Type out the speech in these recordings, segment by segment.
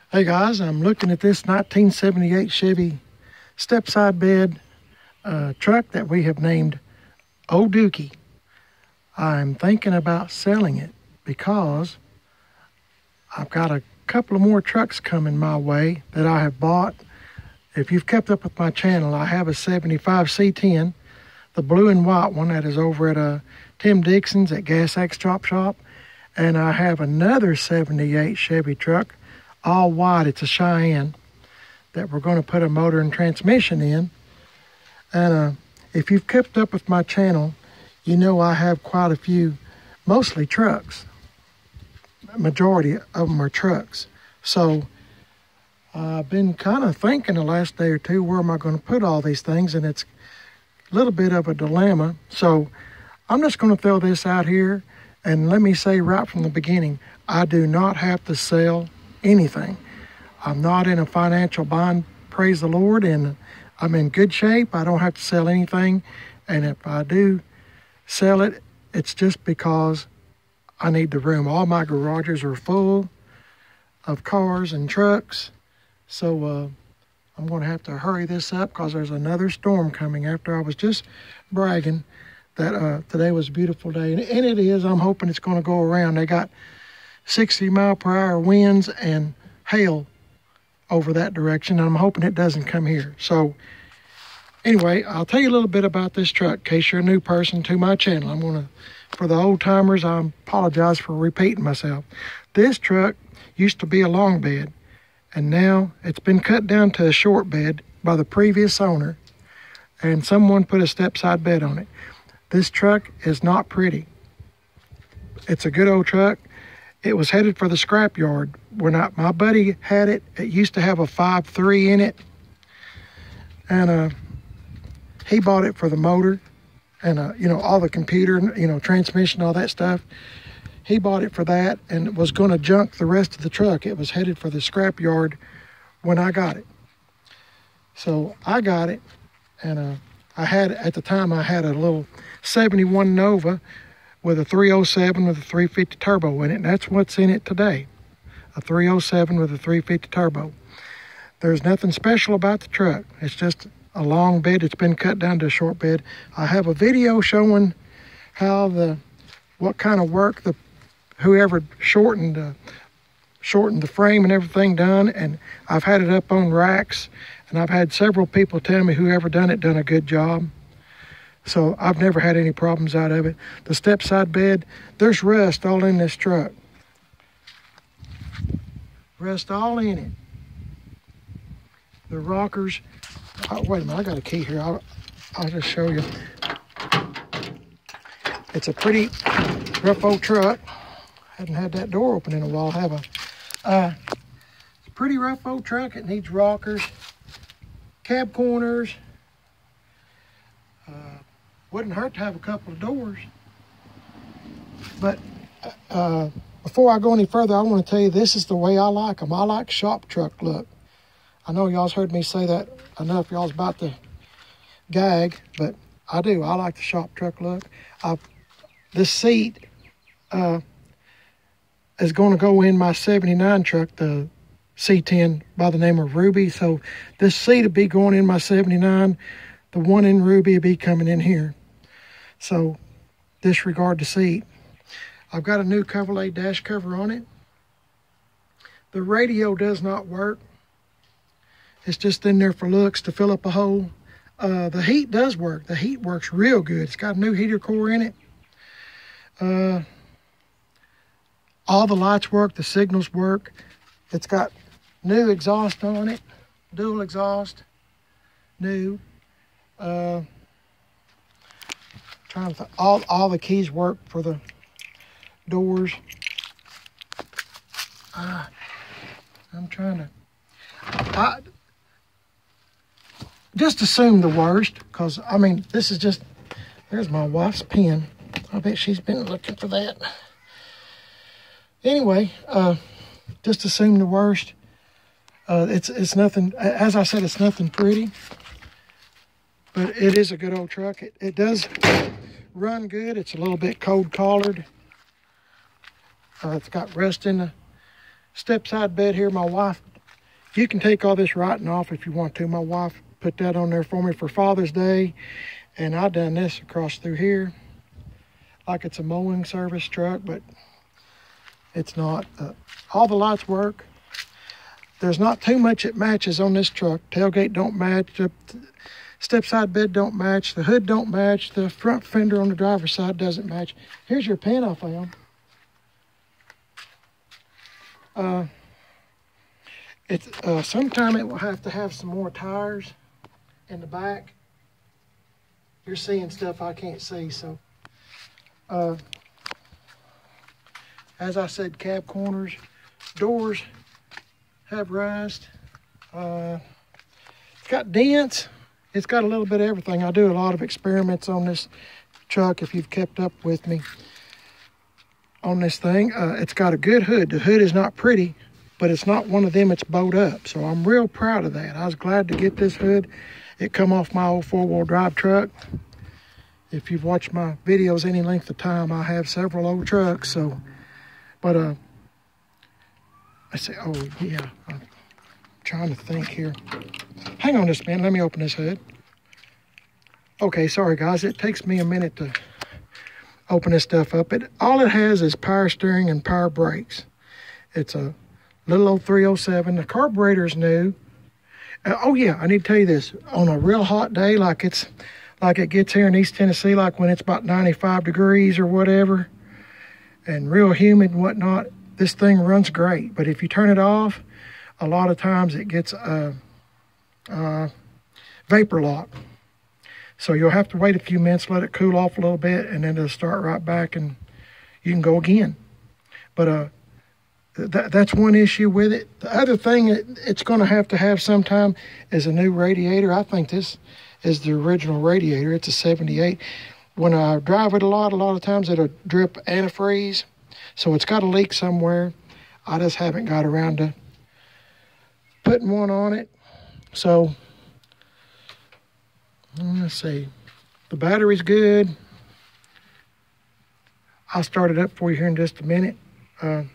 Hey guys, I'm looking at this 1978 Chevy step-side bed truck that we have named Dookie. I'm thinking about selling it because I've got a couple of more trucks coming my way that I have bought. If you've kept up with my channel, I have a 75 C10, the blue and white one that is over at Tim Dixon's at Gas X Chop Shop. And I have another 78 Chevy truck, all white. It's a Cheyenne that we're going to put a motor and transmission in. And if you've kept up with my channel, you know I have quite a few, mostly trucks. Majority of them are trucks. So I've been kind of thinking the last day or two, where am I going to put all these things? And it's a little bit of a dilemma. So I'm just going to throw this out here. And let me say right from the beginning, I do not have to sell anything. I'm not in a financial bind, praise the Lord, and I'm in good shape. I don't have to sell anything. And if I do sell it, it's just because I need the room. All my garages are full of cars and trucks. So I'm going to have to hurry this up because there's another storm coming. After I was just bragging that today was a beautiful day. And it is. I'm hoping it's going to go around. They got 60-mile-per-hour winds and hail over that direction. And I'm hoping it doesn't come here. So anyway, I'll tell you a little bit about this truck in case you're a new person to my channel. I'm going to, for the old timers, I apologize for repeating myself. This truck used to be a long bed. And now it's been cut down to a short bed by the previous owner. And someone put a step-side bed on it. This truck is not pretty. It's a good old truck. It was headed for the scrap yard. When my buddy had it, it used to have a 5.3 in it. And he bought it for the motor and, all the computer, transmission, all that stuff. He bought it for that and was going to junk the rest of the truck. It was headed for the scrap yard when I got it. So I got it, and at the time I had a little 71 Nova with a 307 with a 350 turbo in it, and that's what's in it today. A 307 with a 350 turbo. There's nothing special about the truck. It's just a long bed. It's been cut down to a short bed. I have a video showing how what kind of work whoever shortened the frame and everything done, and I've had it up on racks, and I've had several people tell me whoever done it done a good job. So I've never had any problems out of it. The step-side bed, there's rust all in this truck. Rust all in it. The rockers, wait a minute, I got a key here. I'll just show you. It's a pretty rough old truck. Hadn't had that door open in a while, have I? It's a pretty rough old truck. It needs rockers, cab corners. Wouldn't hurt to have a couple of doors. But before I go any further, I want to tell you this is the way I like them. I like shop truck look. I know y'all's heard me say that enough. Y'all's about to gag, but I do. I like the shop truck look. This seat is going to go in my 79 truck, the C10 by the name of Ruby. So this seat will be going in my 79. The one in Ruby will be coming in here. So disregard the seat. I've got a new Chevrolet dash cover on it. The radio does not work. It's just in there for looks to fill up a hole. The heat does work. The heat works real good. It's got a new heater core in it. All the lights work, the signals work. It's got new exhaust on it, dual exhaust, new. Trying to all the keys work for the doors. I'm trying to. Just assume the worst, because I mean this is just. There's my wife's pen. I bet she's been looking for that. Anyway, just assume the worst. It's nothing, as I said, it's nothing pretty, but it is a good old truck. It does run good. It's a little bit cold collared. It's got rust in the step side bed here. My wife You can take all this writing off if you want to. My wife put that on there for me for Father's Day. And I done this across through here like it's a mowing service truck, but it's not. All the lights work. There's not too much that matches on this truck. Tailgate don't match. The step side bed don't match. The hood don't match. The front fender on the driver's side doesn't match. Here's your pin I found. Sometime it will have to have some more tires in the back. You're seeing stuff I can't see, so. As I said, cab corners, doors have rust. It's got dents. It's got a little bit of everything. I do a lot of experiments on this truck if you've kept up with me on this thing. It's got a good hood. The hood is not pretty, but it's not one of them that's bowed up. So I'm real proud of that. I was glad to get this hood. It come off my old four-wheel drive truck. If you've watched my videos any length of time, I have several old trucks. So, but I say, oh yeah, I'm trying to think here. Hang on just a minute. Let me open this hood. Okay, sorry guys. It takes me a minute to open this stuff up. All it has is power steering and power brakes. It's a little old 307. The carburetor is new. Oh yeah, I need to tell you this. On a real hot day, like it gets here in East Tennessee, like when it's about 95 degrees or whatever, and real humid and whatnot, this thing runs great. But if you turn it off, a lot of times it gets vapor lock. So you'll have to wait a few minutes, let it cool off a little bit, and then it'll start right back and you can go again. But that's one issue with it. The other thing it's going to have sometime is a new radiator. I think this is the original radiator. It's a 78. When I drive it a lot of times it'll drip antifreeze. So it's got a leak somewhere. I just haven't got around to putting one on it. So let's see. The battery's good. I'll start it up for you here in just a minute. Trying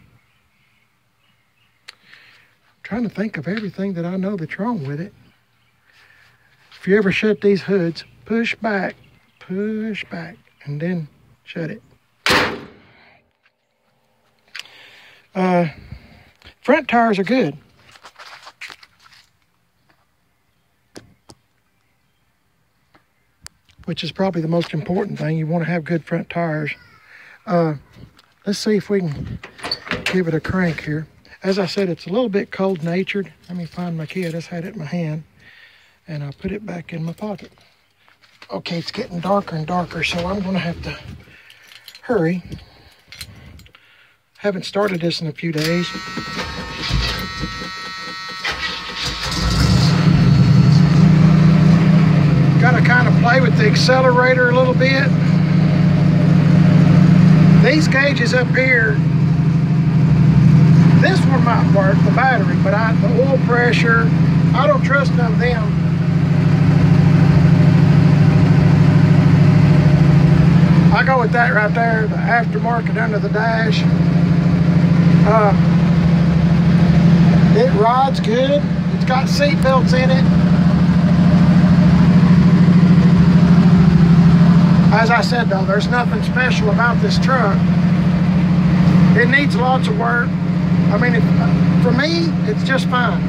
to think of everything that I know that's wrong with it. If you ever shut these hoods, push back, and then shut it. Front tires are good. Which is probably the most important thing. You want to have good front tires. Let's see if we can give it a crank here. As I said, it's a little bit cold-natured. Let me find my key. I just had it in my hand. And I'll put it back in my pocket. Okay, it's getting darker and darker, so I'm going to have to hurry. Haven't started this in a few days. Got to kind of play with the accelerator a little bit. These gauges up here, this one might work, the battery, but the oil pressure, I don't trust none of them. I go with that right there, the aftermarket under the dash. It rides good. It's got seat belts in it. As I said though, there's nothing special about this truck. It needs lots of work. I mean, for me, it's just fine.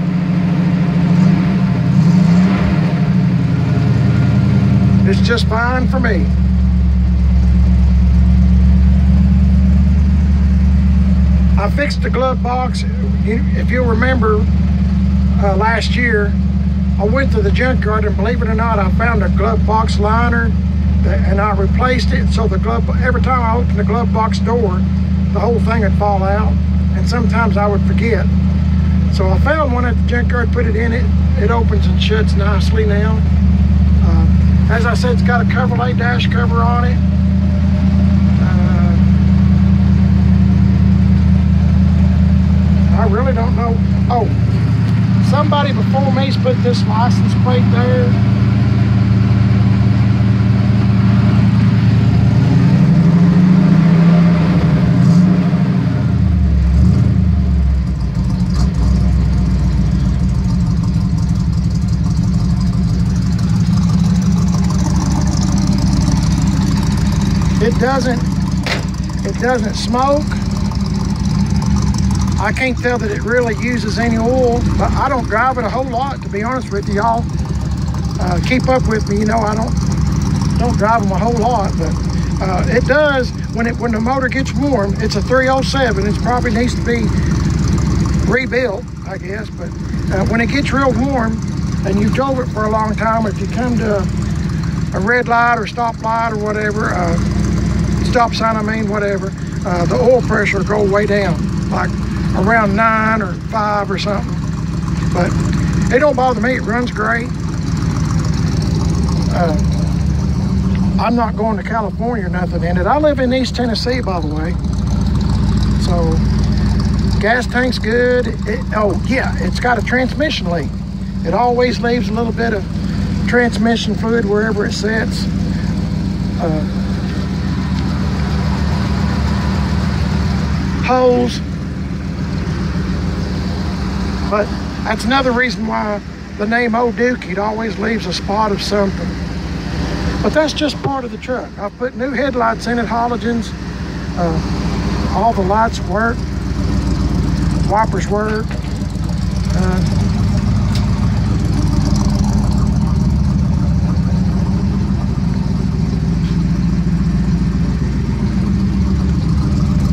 It's just fine for me. I fixed the glove box. If you'll remember, last year, I went to the junkyard and believe it or not, I found a glove box liner and I replaced it. So the glove, every time I opened the glove box door, the whole thing would fall out. And sometimes I would forget. So I found one at the junkyard, put it in it. It opens and shuts nicely now. As I said, it's got a Chevrolet dash cover on it. I really don't know. Oh, somebody before me's put this license plate there. It doesn't smoke. I can't tell that it really uses any oil, but I don't drive it a whole lot, to be honest with you. Y'all keep up with me. You know, I don't drive them a whole lot, but it does when the motor gets warm. It's a 307. It probably needs to be rebuilt, I guess, but when it gets real warm and you drove it for a long time, if you come to a red light or stop light or whatever, stop sign, I mean, whatever, the oil pressure will go way down, like around 9 or 5 or something. But it don't bother me. It runs great. I'm not going to California or nothing in it. I live in East Tennessee, by the way. So gas tank's good. Oh yeah, it's got a transmission leak. It always leaves a little bit of transmission fluid wherever it sits. Holes. But that's another reason why the name Old Dookie, it always leaves a spot of something. But that's just part of the truck. I've put new headlights in it, halogens. All the lights work. Wipers work.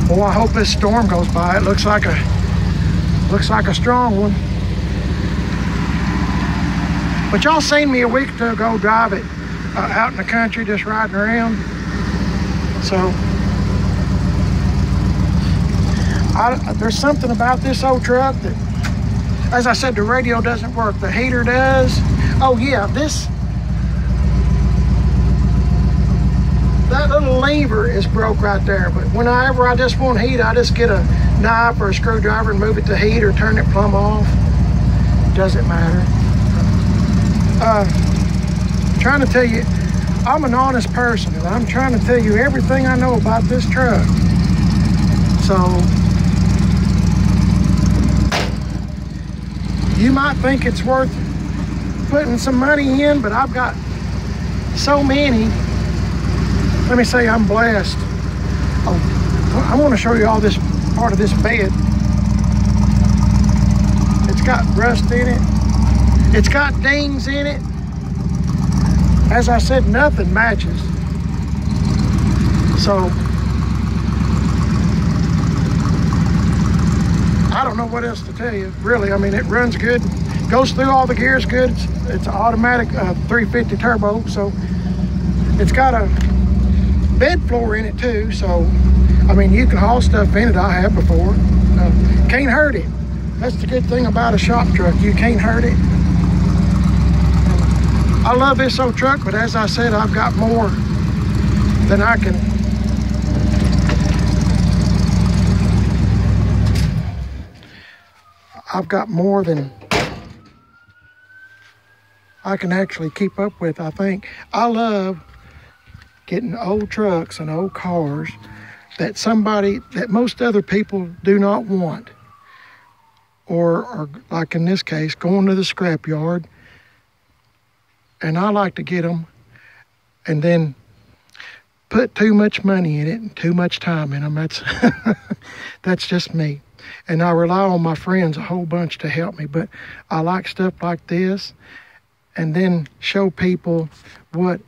Well, I hope this storm goes by. It looks like a strong one. But y'all seen me a week or two ago drive it out in the country, just riding around. So there's something about this old truck that, as I said, the radio doesn't work. The heater does. Oh yeah, that little lever is broke right there. But whenever I just want heat, I just get a knife or a screwdriver and move it to heat or turn it plumb off. Doesn't matter. Trying to tell you, I'm an honest person, and I'm trying to tell you everything I know about this truck. So you might think it's worth putting some money in, but I've got so many. Let me say I'm blessed. Oh, I want to show you all this part of this bed. It's got rust in it. It's got dings in it. As I said, nothing matches. So I don't know what else to tell you, really. I mean, it runs good, goes through all the gears good. It's an automatic 350 turbo, so it's got a bed floor in it too. So, I mean, you can haul stuff in it. I have before. Can't hurt it. That's the good thing about a shop truck. You can't hurt it. I love this old truck, but as I said, I've got more than I can. I've got more than I can actually keep up with, I think. I love getting old trucks and old cars that most other people do not want. Or like in this case, going to the scrap yard. And I like to get them and then put too much money in it and too much time in them. That's just me. And I rely on my friends a whole bunch to help me. But I like stuff like this, and then show people what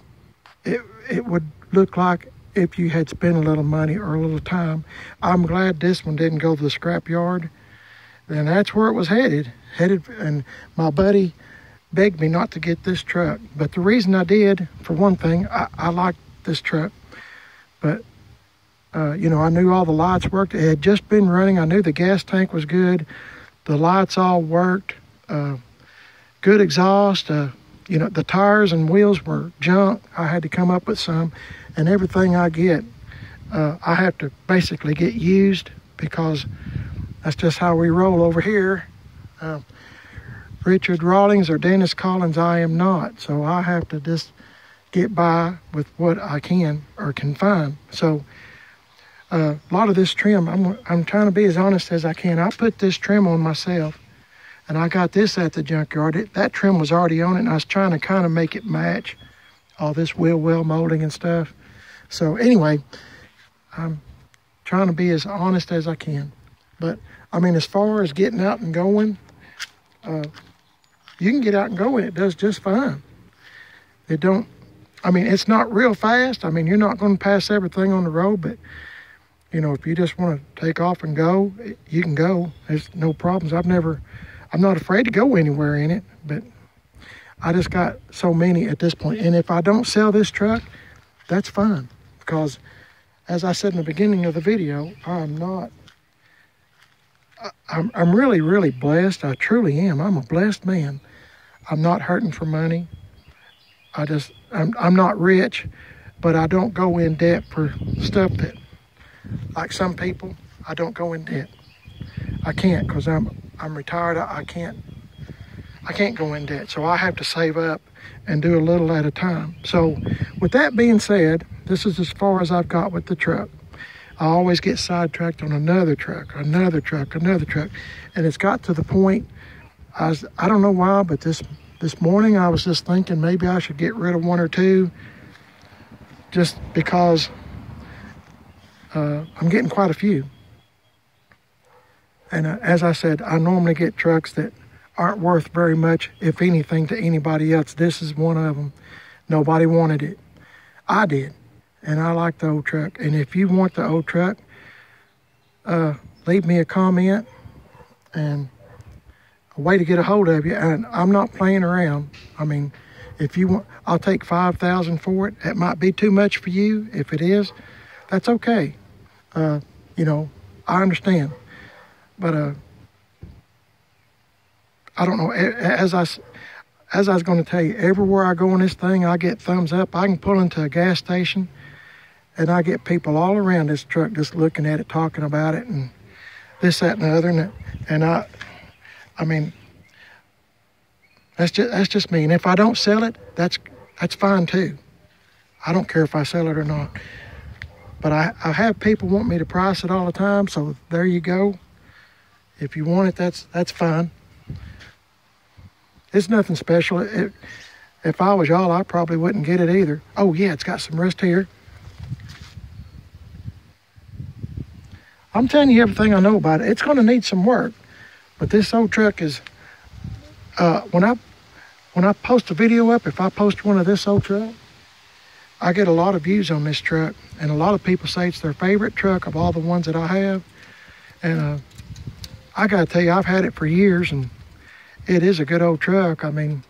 it would look like if you had spent a little money or a little time. I'm glad this one didn't go to the scrap yard. And that's where it was headed. And my buddy begged me not to get this truck. But the reason I did, for one thing, I liked this truck. But, you know, I knew all the lights worked. It had just been running. I knew the gas tank was good. The lights all worked. Good exhaust. You know, the tires and wheels were junk. I had to come up with some. And everything I get, I have to basically get used, because that's just how we roll over here. Richard Rawlings or Dennis Collins, I am not. So I have to just get by with what I can or can find. So a lot of this trim, I'm trying to be as honest as I can. I put this trim on myself, and I got this at the junkyard. That trim was already on it, and I was trying to kind of make it match all this wheel well molding and stuff. So anyway, I'm trying to be as honest as I can. But I mean, as far as getting out and going, you can get out and go and it does just fine. It don't, I mean, it's not real fast. I mean, you're not going to pass everything on the road, but you know, if you just want to take off and go, you can go. There's no problems. I'm not afraid to go anywhere in it, but I just got so many at this point. And if I don't sell this truck, that's fine. Because as I said in the beginning of the video, I'm really, really blessed. I truly am. I'm a blessed man. I'm not hurting for money. I'm not rich, but I don't go in debt for stuff that, like some people, I don't go in debt. I can't, because I'm retired. I can't go in debt. So I have to save up and do a little at a time. So with that being said, this is as far as I've got with the truck. I always get sidetracked on another truck. And it's got to the point, I don't know why, but this morning I was just thinking maybe I should get rid of one or two, just because I'm getting quite a few. And as I said, I normally get trucks that aren't worth very much, if anything, to anybody else. This is one of them. Nobody wanted it. I did. And I like the old truck. And if you want the old truck, leave me a comment and a way to get a hold of you. And I'm not playing around. I mean, if you want, I'll take $5,000 for it. It might be too much for you. If it is, that's okay. You know, I understand. But I don't know. As I was going to tell you, everywhere I go in this thing, I get thumbs up. I can pull into a gas station, and I get people all around this truck just looking at it, talking about it, and this, that, and the other. And I mean, that's just me. And if I don't sell it, that's fine too. I don't care if I sell it or not. But I have people want me to price it all the time, so there you go. If you want it, that's fine. It's nothing special. If I was y'all, I probably wouldn't get it either. Oh yeah, it's got some rust here. I'm telling you everything I know about it. It's going to need some work, but this old truck is. When I post a video up, if I post one of this old truck, I get a lot of views on this truck, and a lot of people say it's their favorite truck of all the ones that I have. And I gotta tell you, I've had it for years, and it is a good old truck. I mean,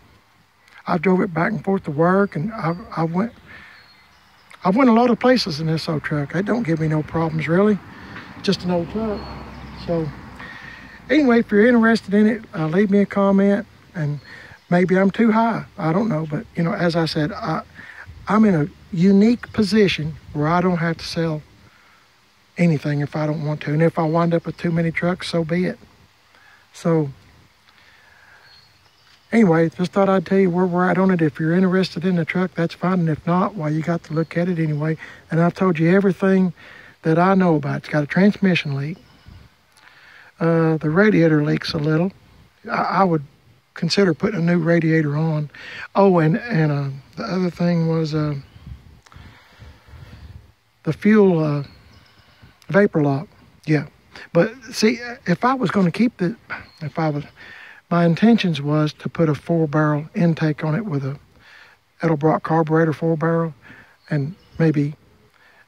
I've drove it back and forth to work, and I went a lot of places in this old truck. It don't give me no problems, really. Just an old truck. So anyway, if you're interested in it, leave me a comment, and maybe I'm too high. I don't know, but you know, as I said, I'm in a unique position where I don't have to sell anything if I don't want to. And if I wind up with too many trucks, so be it. So anyway, just thought I'd tell you where we're at on it. If you're interested in the truck, that's fine. And if not, well, you got to look at it anyway. And I've told you everything that I know about it. It's got a transmission leak. The radiator leaks a little. I would consider putting a new radiator on. Oh, and the other thing was the fuel vapor lock. Yeah, but see, if I was going to keep my intentions was to put a 4-barrel intake on it with a Edelbrock carburetor 4-barrel, and maybe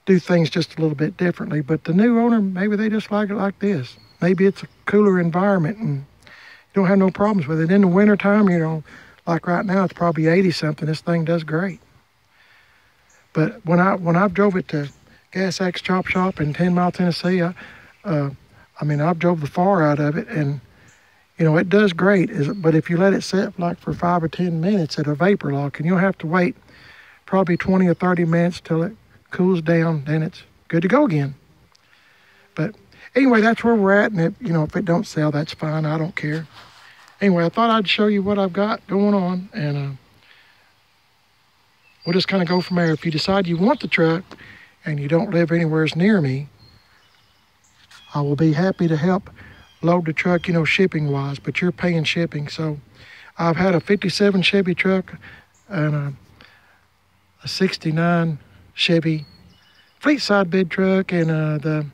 do things just a little bit differently. But the new owner, maybe they just like it like this. Maybe it's a cooler environment and you don't have no problems with it. In the wintertime, you know, like right now, it's probably 80-something. This thing does great. But when I've drove it to Gas X Chop Shop in 10 Mile, Tennessee, I mean, I've drove the far out of it, and, you know, it does great. But if you let it sit like for 5 or 10 minutes at a vapor lock, and you'll have to wait probably 20 or 30 minutes till it cools down, then it's good to go again. But anyway, that's where we're at, and you know, if it don't sell, that's fine. I don't care. Anyway, I thought I'd show you what I've got going on, and we'll just kind of go from there. If you decide you want the truck and you don't live anywhere near me, I will be happy to help load the truck, you know, shipping-wise, but you're paying shipping. So I've had a 57 Chevy truck and a 69 Chevy fleet side bed truck and the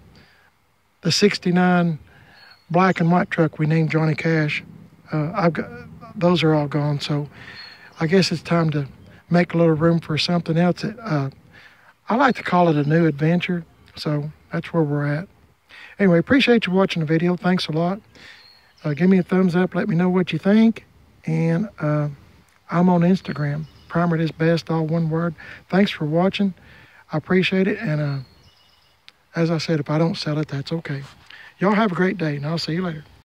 69 black and white truck we named Johnny Cash. Those are all gone, so I guess it's time to make a little room for something else. I like to call it a new adventure, so that's where we're at. Anyway, appreciate you watching the video. Thanks a lot. Give me a thumbs up. Let me know what you think. And I'm on Instagram. Primer is best, all one word. Thanks for watching. I appreciate it. And as I said, if I don't sell it, that's okay. Y'all have a great day, and I'll see you later.